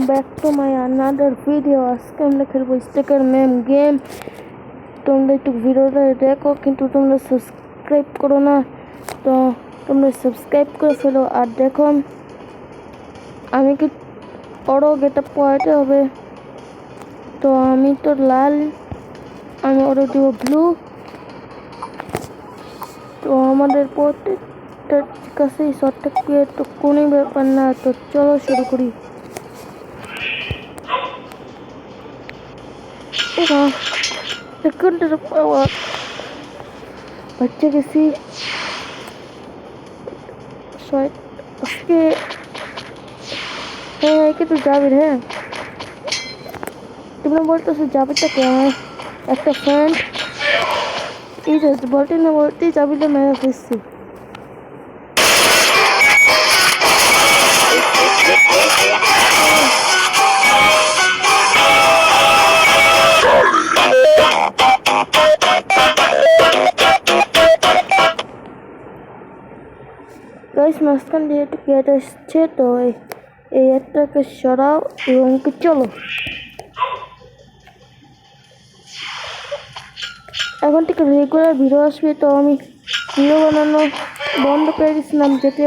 back to my another video. আজকে আমরা খেলবো স্টেকার ম্যাম গেম। তোমরা একটু ভিডিওটা দেখো, কিন্তু তোমরা সাবস্ক্রাইব করো না, তো তোমরা সাবস্ক্রাইব করে ফেলো। আর দেখো আমি কি বড় গেট আপ পড়াতে হবে, তো আমি তো লাল, আমি ওরা দিব ব্লু। তো আমাদের প্রত্যেকটার কাছেই শর্টটা ক্রিয়েট তো কোনো ব্যাপার না, তো চলো শুরু করি। সেকেন্ডের পাওয়ার বাচ্চা গেছি আজকে। হ্যাঁ কিন্তু জাবির, হ্যাঁ তোমরা বলতেছো জাবিরটা কে? আমার একটা ফ্রেন্ড, এই যে বলতে না বলতেই জাবিরটা মেরে ফেলছি। গাইস মাঝখান দিয়ে একটু গেট আসছে, তো এই একটাকে সরাও এবং চলো। এখন থেকে রেগুলার ভিডিও আসবে, তো আমি ভিডিও বানানো বন্ধ করে দিয়েছিলাম, যেটি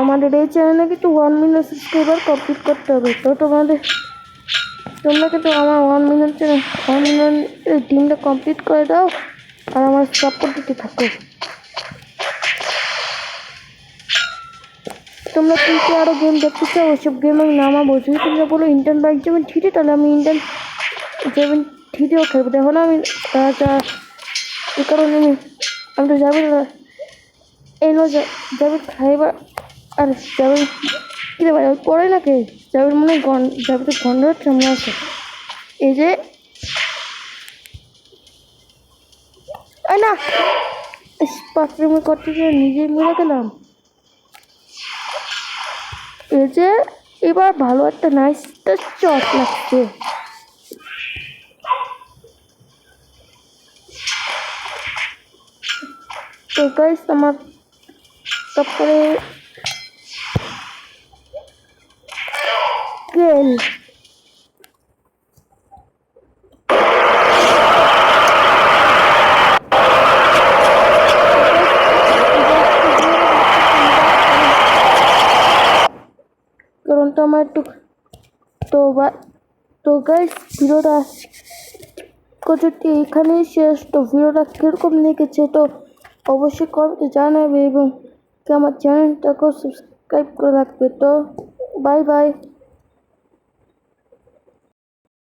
আমাদের এই চ্যানেলে কিন্তু 1 মিলিয়ন সাবস্ক্রাইবার কমপ্লিট করতে হবে। তো তোমরা কিন্তু আমার 1 মিলিয়ন টিমটা কমপ্লিট করে দাও আর আমার সাপোর্ট দিতে থাকো। তোমরা কিন্তু আরও গেম দেখতে চাও, ওইসব গেম আমি নামাবো। যদি তোমরা বলো ইন্ডিয়ান বাইক যেমন থ্রি, তাহলে আমি ইন্ডিয়ান যেমন থ্রিও খেলবো। দেখো না আমি এই কারণে আমি তো যাবি এই যাবি খাইবার। আর যাবি কিরে ভাই পড়ে না কে যাবির মনে যাবি তো গন্ধ হচ্ছে মনে আছে। এই যে না পাত্রের মধ্যে করতে গিয়ে নিজেই মরে গেলাম। এই যে এবার ভালো একটা নাইস চট লাগছে। তো গাইস আমার তারপরে গেল কারণ তো আমার একটু তো গাইস ভিডিওটা যদি এখানেই শেষ। তো ভিডিওটা কীরকম লেগেছে তো অবশ্যই কমেন্টে জানাবে এবং আমার চ্যানেলটাকেও সাবস্ক্রাইব করে রাখবে। তো বাই বাই।